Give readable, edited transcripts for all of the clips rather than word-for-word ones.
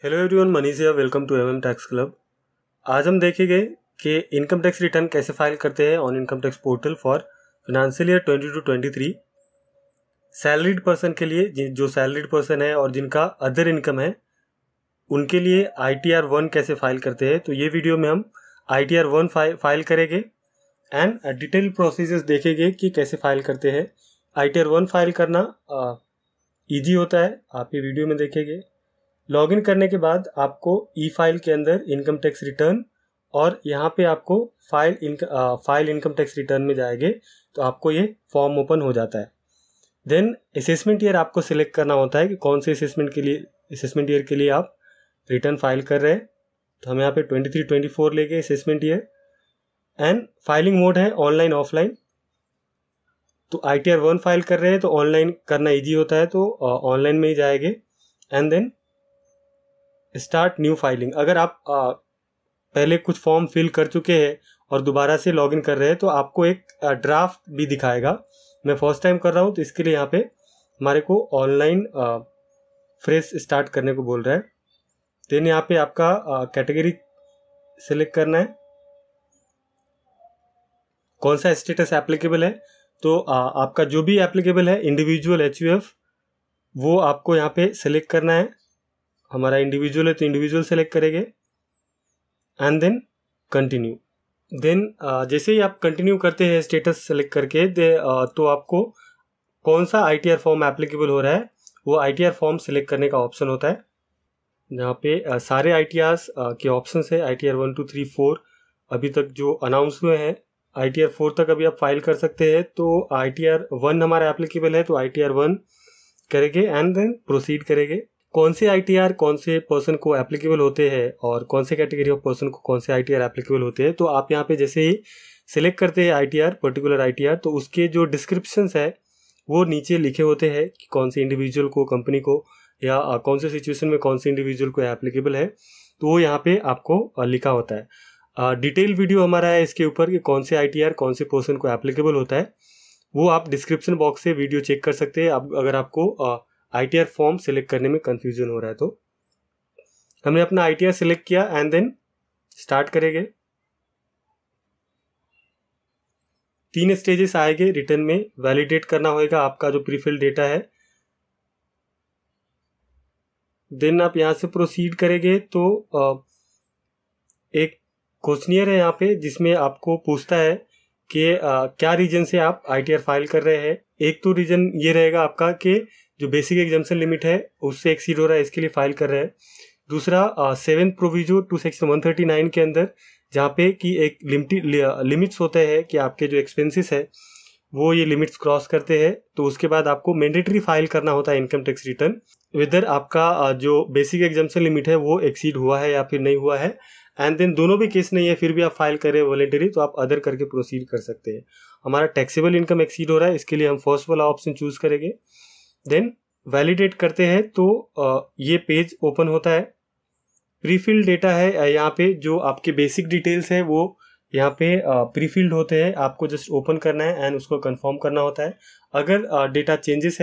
Hello everyone, Manish here. Welcome to MM tax club. आज हम देखेंगे कि इनकम टैक्स रिटर्न कैसे फाइल करते हैं on income tax portal for financial year 22-23। Salaried person के लिए, जो सैलरीड पर्सन है और जिनका अदर इनकम है, उनके लिए ITR 1 कैसे फाइल करते हैं। तो ये वीडियो में हम ITR 1 फाइल करेंगे एंड डिटेल प्रोसीजर्स देखेंगे कि कैसे फाइल करते हैं। ITR 1 फाइल करना ईजी होता है, आप ये वीडियो में देखेंगे। लॉगिन करने के बाद आपको ई फाइल के अंदर इनकम टैक्स रिटर्न और यहाँ पे आपको फाइल इनकम टैक्स रिटर्न में जाएंगे तो आपको ये फॉर्म ओपन हो जाता है। देन असेसमेंट ईयर आपको सिलेक्ट करना होता है कि कौन से असेसमेंट ईयर के लिए आप रिटर्न फाइल कर रहे हैं। तो हम यहाँ पे 23-24 लेंगे assessment year. And filing mode है ऑनलाइन ऑफलाइन। तो ITR 1 फाइल कर रहे हैं तो ऑनलाइन करना ईजी होता है, तो ऑनलाइन में ही जाएंगे। And then start new filing. अगर आप पहले कुछ फॉर्म फिल कर चुके हैं और दोबारा से लॉगिन कर रहे हैं तो आपको एक ड्राफ्ट भी दिखाएगा। मैं फर्स्ट टाइम कर रहा हूँ तो इसके लिए यहाँ पे हमारे को ऑनलाइन फ्रेश स्टार्ट करने को बोल रहा है। देन यहाँ पे आपका कैटेगरी सिलेक्ट करना है, कौन सा स्टेटस एप्लीकेबल है। तो आपका जो भी एप्लीकेबल है इंडिविजुअल HUF, वो आपको यहाँ पे सिलेक्ट करना है। हमारा इंडिविजुअल है तो इंडिविजुअल सेलेक्ट करेंगे एंड देन कंटिन्यू। देन जैसे ही आप कंटिन्यू करते हैं स्टेटस सेलेक्ट करके तो आपको कौन सा ITR फॉर्म एप्लीकेबल हो रहा है वो ITR फॉर्म सेलेक्ट करने का ऑप्शन होता है। यहाँ पे सारे ITRs के ऑप्शन है। ITR 1, 2, 3, 4 अभी तक जो अनाउंस हुए हैं, ITR 4 तक अभी आप फाइल कर सकते हैं। तो ITR 1 हमारा एप्लीकेबल है तो ITR 1 करेंगे एंड देन प्रोसीड करेंगे। कौन से ITR कौन से पर्सन को एप्लीकेबल होते हैं और कौन से कैटेगरी ऑफ पर्सन को कौन से ITR एप्लीकेबल होते हैं, तो आप यहाँ पे जैसे ही सिलेक्ट करते हैं ITR, पर्टिकुलर ITR, तो उसके जो डिस्क्रिप्शंस है वो नीचे लिखे होते हैं कि कौन से इंडिविजुअल को, कंपनी को, या कौन से सिचुएशन में कौन से इंडिविजुअल को एप्लीकेबल है, तो वो यहाँ पे आपको लिखा होता है। डिटेल वीडियो हमारा है इसके ऊपर कि कौन से ITR कौन से पर्सन को एप्लीकेबल होता है, वो आप डिस्क्रिप्शन बॉक्स से वीडियो चेक कर सकते हैं अगर आपको ITR फॉर्म सिलेक्ट करने में कंफ्यूजन हो रहा है। तो हमने अपना ITR सिलेक्ट किया एंड देन स्टार्ट करेंगे। 3 स्टेजेस आएंगे रिटर्न में। वैलिडेट करना होगा आपका जो प्रीफिल्ड डेटा है। देन आप यहाँ से प्रोसीड करेंगे तो एक क्वेश्चनियर है यहाँ पे जिसमें आपको पूछता है कि क्या रीजन से आप ITR फाइल कर रहे हैं। एक तो रीजन ये रहेगा आपका कि जो बेसिक एग्जाम्पशन लिमिट है उससे एक्सीड हो रहा है, इसके लिए फाइल कर रहे हैं। दूसरा 7th प्रोविजो टू सेक्शन 139 के अंदर, जहाँ पे कि एक लिमिट्स होते हैं कि आपके जो एक्सपेंसेस है वो ये लिमिट्स क्रॉस करते हैं, तो उसके बाद आपको मैंडेटरी फाइल करना होता है इनकम टैक्स रिटर्न, वेदर आपका जो बेसिक एग्जाम्पशन लिमिट है वो एक्सीड हुआ है या फिर नहीं हुआ है। एंड देन दोनों भी केस नहीं है फिर भी आप फाइल करें वॉलेंटरी, तो आप अदर करके प्रोसीड कर सकते हैं। हमारा टैक्सेबल इनकम एक्सीड हो रहा है, इसके लिए हम फर्स्ट वाला ऑप्शन चूज करेंगे। देन वैलिडेट करते हैं तो ये पेज ओपन होता है। प्रीफिल्ड डेटा है, यहाँ पे जो आपके बेसिक डिटेल्स है वो यहाँ पे प्रीफिल्ड होते हैं, आपको जस्ट ओपन करना है एंड उसको कंफर्म करना होता है। अगर डेटा चेंजेस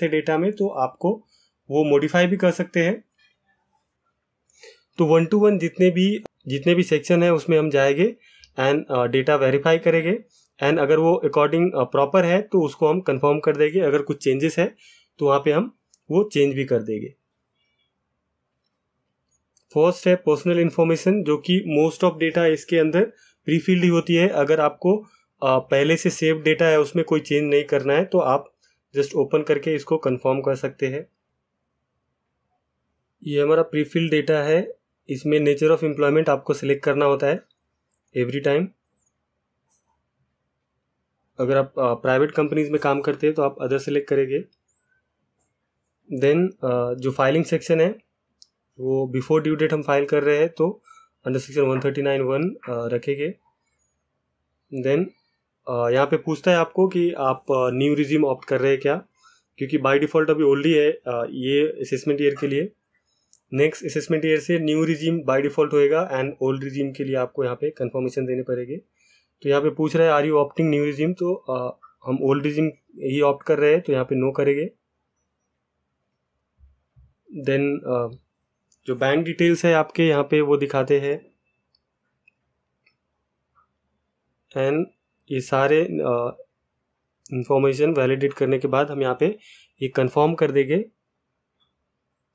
है डेटा में तो आपको वो मॉडिफाई भी कर सकते हैं। तो 1 to 1 जितने भी सेक्शन है उसमें हम जाएंगे एंड डेटा वेरीफाई करेंगे एंड अगर वो अकॉर्डिंग प्रॉपर है तो उसको हम कंफर्म कर देंगे। अगर कुछ चेंजेस है तो वहाँ पे हम वो चेंज भी कर देंगे। फर्स्ट है पर्सनल इन्फॉर्मेशन, जो कि मोस्ट ऑफ डेटा इसके अंदर प्रीफिल्ड ही होती है। अगर आपको पहले से सेव डेटा है उसमें कोई चेंज नहीं करना है तो आप जस्ट ओपन करके इसको कंफर्म कर सकते हैं। ये हमारा प्रीफिल्ड डेटा है, इसमें नेचर ऑफ एम्प्लॉयमेंट आपको सिलेक्ट करना होता है एवरी टाइम। अगर आप प्राइवेट कंपनीज में काम करते हैं तो आप अदर सेलेक्ट करेंगे। देन जो फाइलिंग सेक्शन है वो बिफोर ड्यू डेट हम फाइल कर रहे हैं तो अंडर सेक्शन 139(1) रखेंगे। देन यहाँ पे पूछता है आपको कि आप न्यू रिज्यूम ऑप्ट कर रहे हैं क्या, क्योंकि बाय डिफ़ॉल्ट अभी ओल्ड ही है ये असेसमेंट ईयर के लिए। नेक्स्ट असेसमेंट ईयर से न्यू रिज्यूम बाय डिफ़ॉल्ट होएगा एंड ओल्ड रिज्यूम के लिए आपको यहाँ पे कंफर्मेशन देने पड़ेगी। तो यहाँ पे पूछ रहा है are you opting new regime, तो हम ओल्ड रिज्यूम ही ऑप्ट कर रहे हैं तो यहाँ पे नो करेंगे। देन जो बैंक डिटेल्स है आपके यहाँ पे वो दिखाते हैं। एंड ये सारे इंफॉर्मेशन वैलिडेट करने के बाद हम यहाँ पे ये कंफर्म कर देंगे।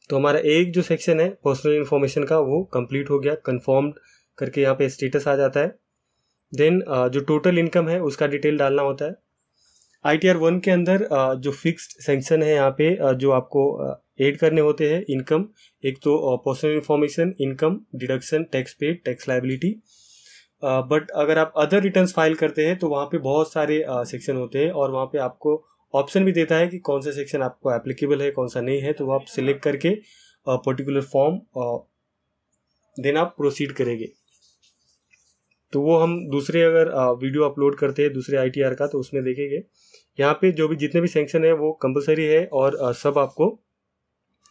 तो हमारा एक जो सेक्शन है पर्सनल इन्फॉर्मेशन का वो कंप्लीट हो गया, कंफर्म्ड करके यहाँ पे स्टेटस आ जाता है। देन जो टोटल इनकम है उसका डिटेल डालना होता है। ITR 1 के अंदर जो फिक्स्ड सेक्शन है यहाँ पे जो आपको ऐड करने होते हैं इनकम, एक तो personal information, income, deduction, tax paid, tax liability. But अगर आप अदर रिटर्न्स फाइल करते हैं तो वहाँ पे बहुत सारे सेक्शन होते हैं और वहाँ पे आपको ऑप्शन भी देता है कि कौन सा सेक्शन आपको एप्लीकेबल है, कौन सा नहीं है। तो वो आप सिलेक्ट करके पर्टिकुलर फॉर्म देन आप प्रोसीड करेंगे। तो वो हम दूसरे अगर वीडियो अपलोड करते हैं दूसरे ITR का तो उसमें देखेंगे। यहाँ पे जो भी जितने भी सेक्शन है वो कंपलसरी है और सब आपको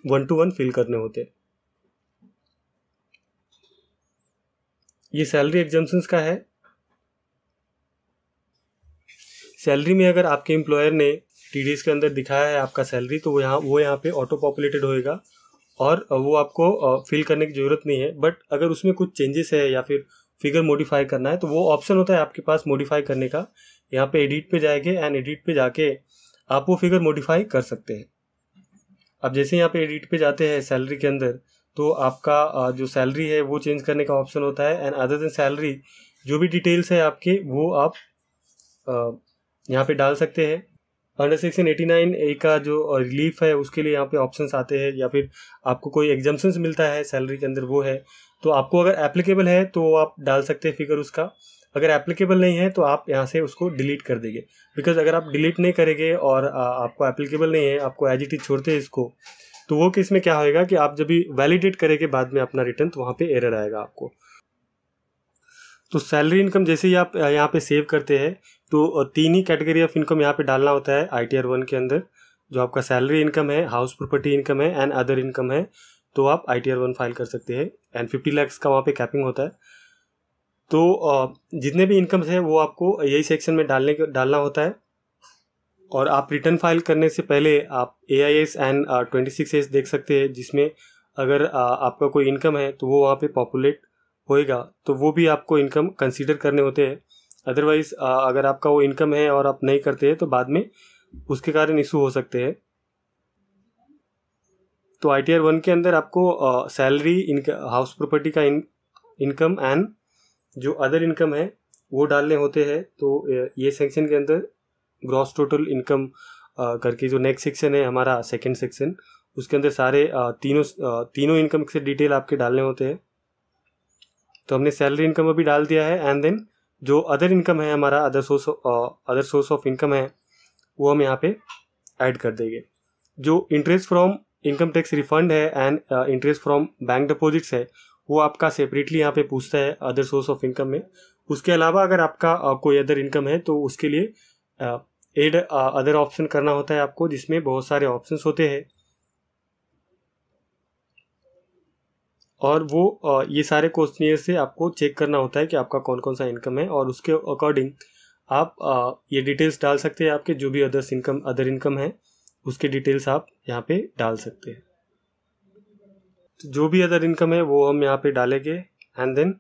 1 to 1 फिल करने होते हैं। ये सैलरी एग्जम्पशंस का है। सैलरी में अगर आपके एम्प्लॉयर ने TDS के अंदर दिखाया है आपका सैलरी तो वो यहाँ पे ऑटो पॉपुलेटेड होएगा और वो आपको फिल करने की ज़रूरत नहीं है। बट अगर उसमें कुछ चेंजेस है या फिर फिगर मॉडिफाई करना है तो वो ऑप्शन होता है आपके पास मॉडिफाई करने का। यहाँ पे एडिट पे जाएंगे एंड एडिट पे जाके आप वो फिगर मॉडिफाई कर सकते हैं। अब जैसे यहाँ पे एडिट पे जाते हैं सैलरी के अंदर तो आपका जो सैलरी है वो चेंज करने का ऑप्शन होता है। एंड अदर देन सैलरी जो भी डिटेल्स है आपके वो आप यहाँ पे डाल सकते हैं। अंडर सेक्शन 89A का जो रिलीफ है उसके लिए यहाँ पे ऑप्शंस आते हैं, या फिर आपको कोई एग्जम्पशंस मिलता है सैलरी के अंदर वो है। तो आपको अगर एप्लीकेबल है तो आप डाल सकते हैं फिगर उसका, अगर एप्लीकेबल नहीं है तो आप यहाँ से उसको डिलीट कर देंगे। बिकॉज अगर आप डिलीट नहीं करेंगे और आपको एप्लीकेबल नहीं है, आपको एज इट इज छोड़ते हैं इसको, तो वो केस में क्या होएगा कि आप जब भी वैलिडेट करेंगे बाद में अपना रिटर्न तो वहाँ पे एरर आएगा आपको। तो सैलरी इनकम जैसे ही आप यहाँ पे सेव करते हैं तो 3 ही कैटेगरी ऑफ इनकम यहाँ पे डालना होता है ITR 1 के अंदर। जो आपका सैलरी इनकम है, हाउस प्रॉपर्टी इनकम है एंड अदर इनकम है, तो आप ITR 1 फाइल कर सकते हैं। एंड 50 लाख का वहाँ पे कैपिंग होता है। तो जितने भी इनकम्स है वो आपको यही सेक्शन में डालना होता है। और आप रिटर्न फाइल करने से पहले आप AIS एंड 26S देख सकते हैं, जिसमें अगर आपका कोई इनकम है तो वो वहाँ पे पॉपुलेट होएगा, तो वो भी आपको इनकम कंसीडर करने होते हैं। अदरवाइज अगर आपका वो इनकम है और आप नहीं करते हैं तो बाद में उसके कारण इशू हो सकते हैं। तो ITR 1 के अंदर आपको सैलरी, हाउस प्रॉपर्टी का इनकम एंड जो अदर इनकम है वो डालने होते हैं। तो ये सेक्शन के अंदर ग्रॉस टोटल इनकम करके जो नेक्स्ट सेक्शन है हमारा सेकंड सेक्शन, उसके अंदर सारे तीनों इनकम से डिटेल आपके डालने होते हैं। तो हमने सैलरी इनकम अभी डाल दिया है। एंड देन जो अदर इनकम है हमारा, अदर सोर्स ऑफ इनकम है, वो हम यहाँ पे ऐड कर देंगे। जो interest from income tax refund है and interest from bank deposits है वो आपका सेपरेटली यहाँ पे पूछता है अदर सोर्स ऑफ इनकम में। उसके अलावा अगर आपका कोई अदर इनकम है तो उसके लिए एड अदर ऑप्शन करना होता है आपको, जिसमें बहुत सारे ऑप्शंस होते हैं। और वो ये सारे क्वेश्चनियर से आपको चेक करना होता है कि आपका कौन कौन सा इनकम है, और उसके अकॉर्डिंग आप ये डिटेल्स डाल सकते हैं। आपके जो भी अदर इनकम है उसके डिटेल्स आप यहाँ पे डाल सकते हैं। तो जो भी अदर इनकम है वो हम यहाँ पे डालेंगे एंड देन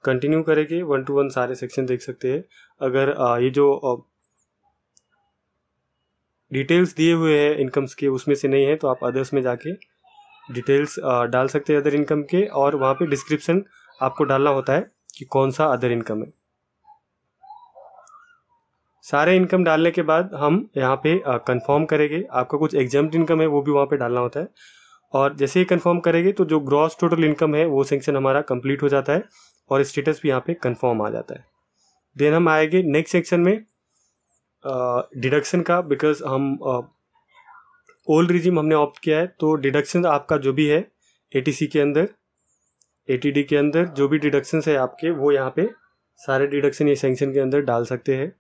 कंटिन्यू करेंगे। 1 to 1 सारे सेक्शन देख सकते हैं। अगर ये जो डिटेल्स दिए हुए हैं इनकम्स के उसमें से नहीं है तो आप अदर्स में जाके डिटेल्स डाल सकते हैं अदर इनकम के, और वहाँ पे डिस्क्रिप्शन आपको डालना होता है कि कौन सा अदर इनकम है। सारे इनकम डालने के बाद हम यहाँ पे कंफर्म करेंगे। आपका कुछ एग्जाम्प्ट इनकम है वो भी वहाँ पे डालना होता है, और जैसे ही कंफर्म करेंगे तो जो ग्रॉस टोटल इनकम है वो सेक्शन हमारा कंप्लीट हो जाता है और स्टेटस भी यहाँ पे कंफर्म आ जाता है। देन हम आएंगे नेक्स्ट सेक्शन में डिडक्शन का। बिकॉज हम ओल्ड रिजिम हमने ऑप्ट किया है, तो डिडक्शन आपका जो भी है ATC के अंदर, ATD के अंदर जो भी डिडक्शन है आपके वो यहाँ पे सारे डिडक्शन ये सेक्शन के अंदर डाल सकते हैं।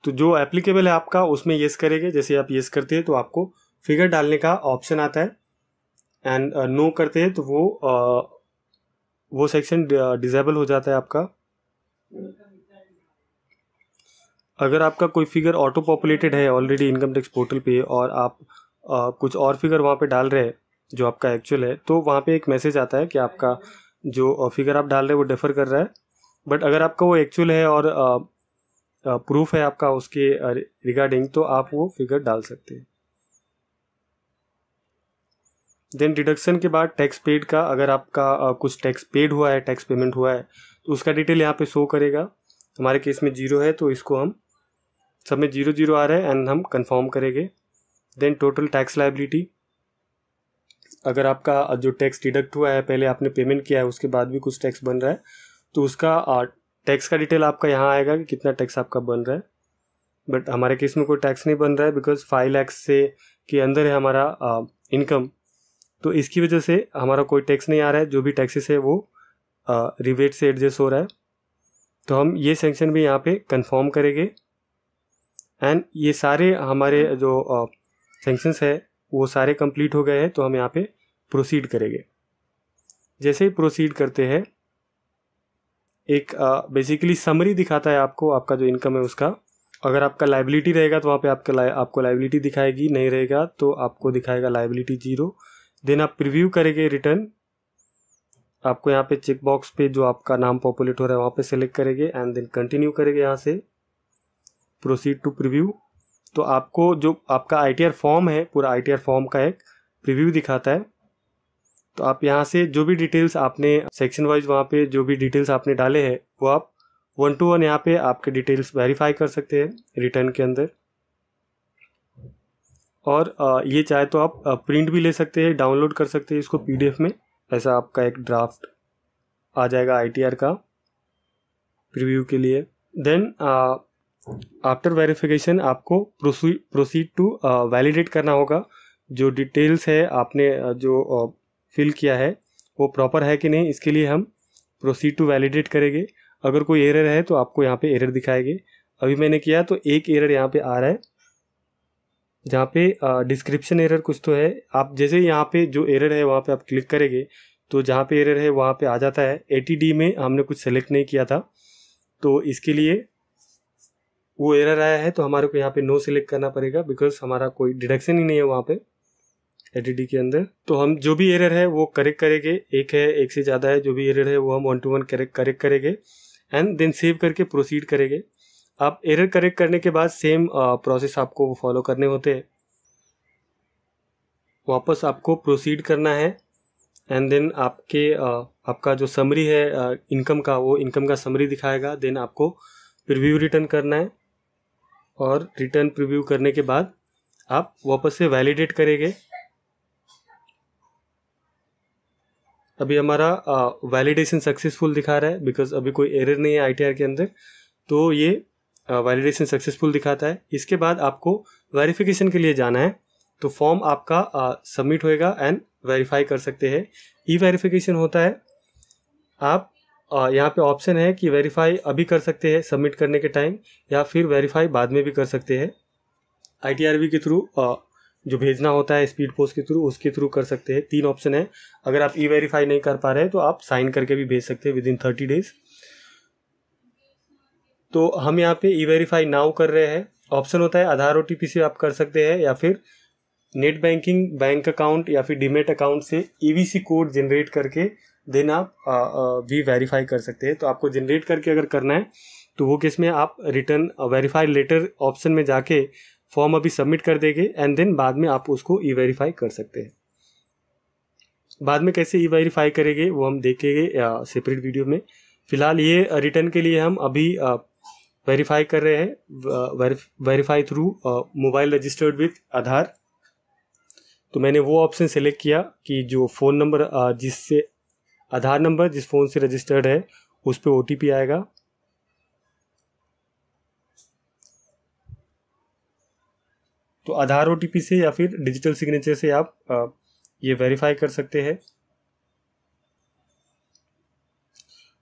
तो जो एप्लीकेबल है आपका उसमें येस करेंगे। जैसे आप येस करते हैं तो आपको फिगर डालने का ऑप्शन आता है, एंड नो करते हैं तो वो सेक्शन डिसेबल हो जाता है आपका। अगर आपका कोई फिगर ऑटो पॉपुलेटेड है ऑलरेडी इनकम टैक्स पोर्टल पे और आप कुछ और फिगर वहाँ पे डाल रहे हैं जो आपका एक्चुअल है, तो वहाँ पे एक मैसेज आता है कि आपका जो फिगर आप डाल रहे हैं वो डिफ़र कर रहा है। बट अगर आपका वो एक्चुअल है और प्रूफ है आपका उसके रिगार्डिंग, तो आप वो फिगर डाल सकते हैं। देन डिडक्शन के बाद टैक्स पेड का, अगर आपका कुछ टैक्स पेड हुआ है, टैक्स पेमेंट हुआ है, तो उसका डिटेल यहाँ पे शो करेगा। हमारे केस में 0 है तो इसको हम सब में 0 आ रहा है एंड हम कंफर्म करेंगे। देन टोटल टैक्स लायबिलिटी, अगर आपका जो टैक्स डिडक्ट हुआ है, पहले आपने पेमेंट किया है उसके बाद भी कुछ टैक्स बन रहा है, तो उसका टैक्स का डिटेल आपका यहाँ आएगा कि कितना टैक्स आपका बन रहा है। बट हमारे केस में कोई टैक्स नहीं बन रहा है बिकॉज 5 लाख से के अंदर है हमारा इनकम, तो इसकी वजह से हमारा कोई टैक्स नहीं आ रहा है। जो भी टैक्सेस है वो रिबेट से एडजस्ट हो रहा है। तो हम ये सेक्शन भी यहाँ पे कंफर्म करेंगे एंड ये सारे हमारे जो सेक्शंस है वो सारे कंप्लीट हो गए हैं, तो हम यहाँ पे प्रोसीड करेंगे। जैसे ही प्रोसीड करते हैं, एक बेसिकली समरी दिखाता है आपको, आपका जो इनकम है उसका। अगर आपका लायबिलिटी रहेगा तो वहाँ पे आपको लायबिलिटी दिखाएगी, नहीं रहेगा तो आपको दिखाएगा लायबिलिटी 0। देन आप प्रीव्यू करेंगे रिटर्न, आपको यहाँ पे चेक बॉक्स पे जो आपका नाम पॉपुलेट हो रहा है वहाँ पे सेलेक्ट करेंगे एंड देन कंटिन्यू करेंगे यहाँ से प्रोसीड टू प्रीव्यू। तो आपको जो आपका ITR फॉर्म है, पूरा ITR फॉर्म का एक प्रीव्यू दिखाता है। तो आप यहाँ से जो भी डिटेल्स आपने सेक्शन वाइज वहाँ पे जो भी डिटेल्स आपने डाले हैं वो आप 1 to 1 यहाँ पे आपके डिटेल्स वेरीफाई कर सकते हैं रिटर्न के अंदर। और ये चाहे तो आप प्रिंट भी ले सकते हैं, डाउनलोड कर सकते हैं इसको PDF में। ऐसा आपका एक ड्राफ्ट आ जाएगा ITR का प्रीव्यू के लिए। देन आफ्टर वेरिफिकेशन आपको प्रोसीड टू वैलिडेट करना होगा। जो डिटेल्स है आपने जो फिल किया है वो प्रॉपर है कि नहीं, इसके लिए हम प्रोसीड टू वैलिडेट करेंगे। अगर कोई एरर है तो आपको यहाँ पे एरर दिखाएंगे। अभी मैंने किया तो एक एरर यहाँ पे आ रहा है जहाँ पे डिस्क्रिप्शन एरर कुछ तो है। आप जैसे यहाँ पे जो एरर है वहाँ पे आप क्लिक करेंगे तो जहाँ पे एरर है वहाँ पे आ जाता है। ATD में हमने कुछ सेलेक्ट नहीं किया था तो इसके लिए वो एरर आया है, तो हमारे को यहाँ पे नो सिलेक्ट करना पड़ेगा बिकॉज हमारा कोई डिडक्शन ही नहीं है वहाँ पे ATD के अंदर। तो हम जो भी एरर है वो करेक्ट करेंगे, एक है एक से ज़्यादा है, जो भी एरर है वो हम 1 to 1 करेक्ट करेंगे एंड देन सेव करके प्रोसीड करेंगे। आप एरर करेक्ट करने के बाद सेम प्रोसेस आपको फॉलो करने होते हैं। वापस आपको प्रोसीड करना है एंड देन आपका जो समरी है इनकम का, वो इनकम का समरी दिखाएगा। देन आपको प्रीव्यू रिटर्न करना है और रिटर्न प्रीव्यू करने के बाद आप वापस से वैलिडेट करेंगे। अभी हमारा वैलिडेशन सक्सेसफुल दिखा रहा है बिकॉज अभी कोई एरर नहीं है ITR के अंदर, तो ये वैलिडेशन सक्सेसफुल दिखाता है। इसके बाद आपको वेरिफिकेशन के लिए जाना है, तो फॉर्म आपका सबमिट होएगा एंड वेरीफाई कर सकते हैं। E-वेरिफिकेशन होता है, आप यहाँ पे ऑप्शन है कि वेरीफाई अभी कर सकते हैं सबमिट करने के टाइम, या फिर वेरीफाई बाद में भी कर सकते हैं। ITRV के थ्रू जो भेजना होता है स्पीड पोस्ट के थ्रू, उसके थ्रू कर सकते हैं। 3 ऑप्शन है। अगर आप E-वेरीफाई नहीं कर पा रहे हैं तो आप साइन करके भी भेज सकते हैं विदिन 30 डेज। तो हम यहाँ पे E-वेरीफाई नाउ कर रहे हैं। ऑप्शन होता है आधार OTP से आप कर सकते हैं, या फिर नेट बैंकिंग, बैंक अकाउंट या फिर डीमेट अकाउंट से EVC कोड जनरेट करके देन आप भी वेरीफाई कर सकते हैं। तो आपको जनरेट करके अगर करना है तो वो केस में आप रिटर्न वेरीफाई लेटर ऑप्शन में जाके फॉर्म अभी सबमिट कर देंगे एंड देन बाद में आप उसको E-वेरीफाई कर सकते हैं। बाद में कैसे E-वेरीफाई करेंगे वो हम देखेंगे सेपरेट वीडियो में। फिलहाल ये रिटर्न के लिए हम अभी वेरीफाई कर रहे हैं, verify through mobile registered with Aadhaar. तो मैंने वो ऑप्शन सेलेक्ट किया कि जो फ़ोन नंबर जिससे आधार नंबर जिस फ़ोन से रजिस्टर्ड है उस पर OTP आएगा। तो आधार OTP से या फिर डिजिटल सिग्नेचर से आप ये वेरीफाई कर सकते हैं।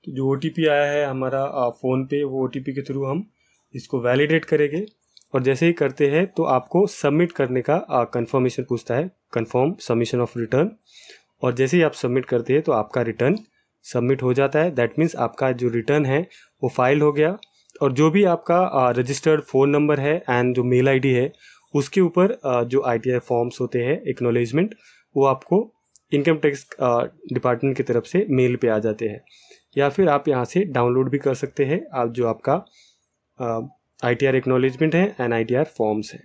तो जो OTP आया है हमारा फ़ोन पे, वो OTP के थ्रू हम इसको वैलिडेट करेंगे। और जैसे ही करते हैं तो आपको सबमिट करने का कंफर्मेशन पूछता है, कंफर्म सबमिशन ऑफ रिटर्न। और जैसे ही आप सबमिट करते हैं तो आपका रिटर्न सबमिट हो जाता है। दैट मीन्स आपका जो रिटर्न है वो फाइल हो गया। और जो भी आपका रजिस्टर्ड फ़ोन नंबर है एंड जो मेल ID है उसके ऊपर जो ITR फॉर्म्स होते हैं एक्नॉलेजमेंट, वो आपको इनकम टैक्स डिपार्टमेंट की तरफ से मेल पे आ जाते हैं, या फिर आप यहाँ से डाउनलोड भी कर सकते हैं आप जो आपका ITR एक्नॉलेजमेंट है एंड ITR फॉर्म्स है।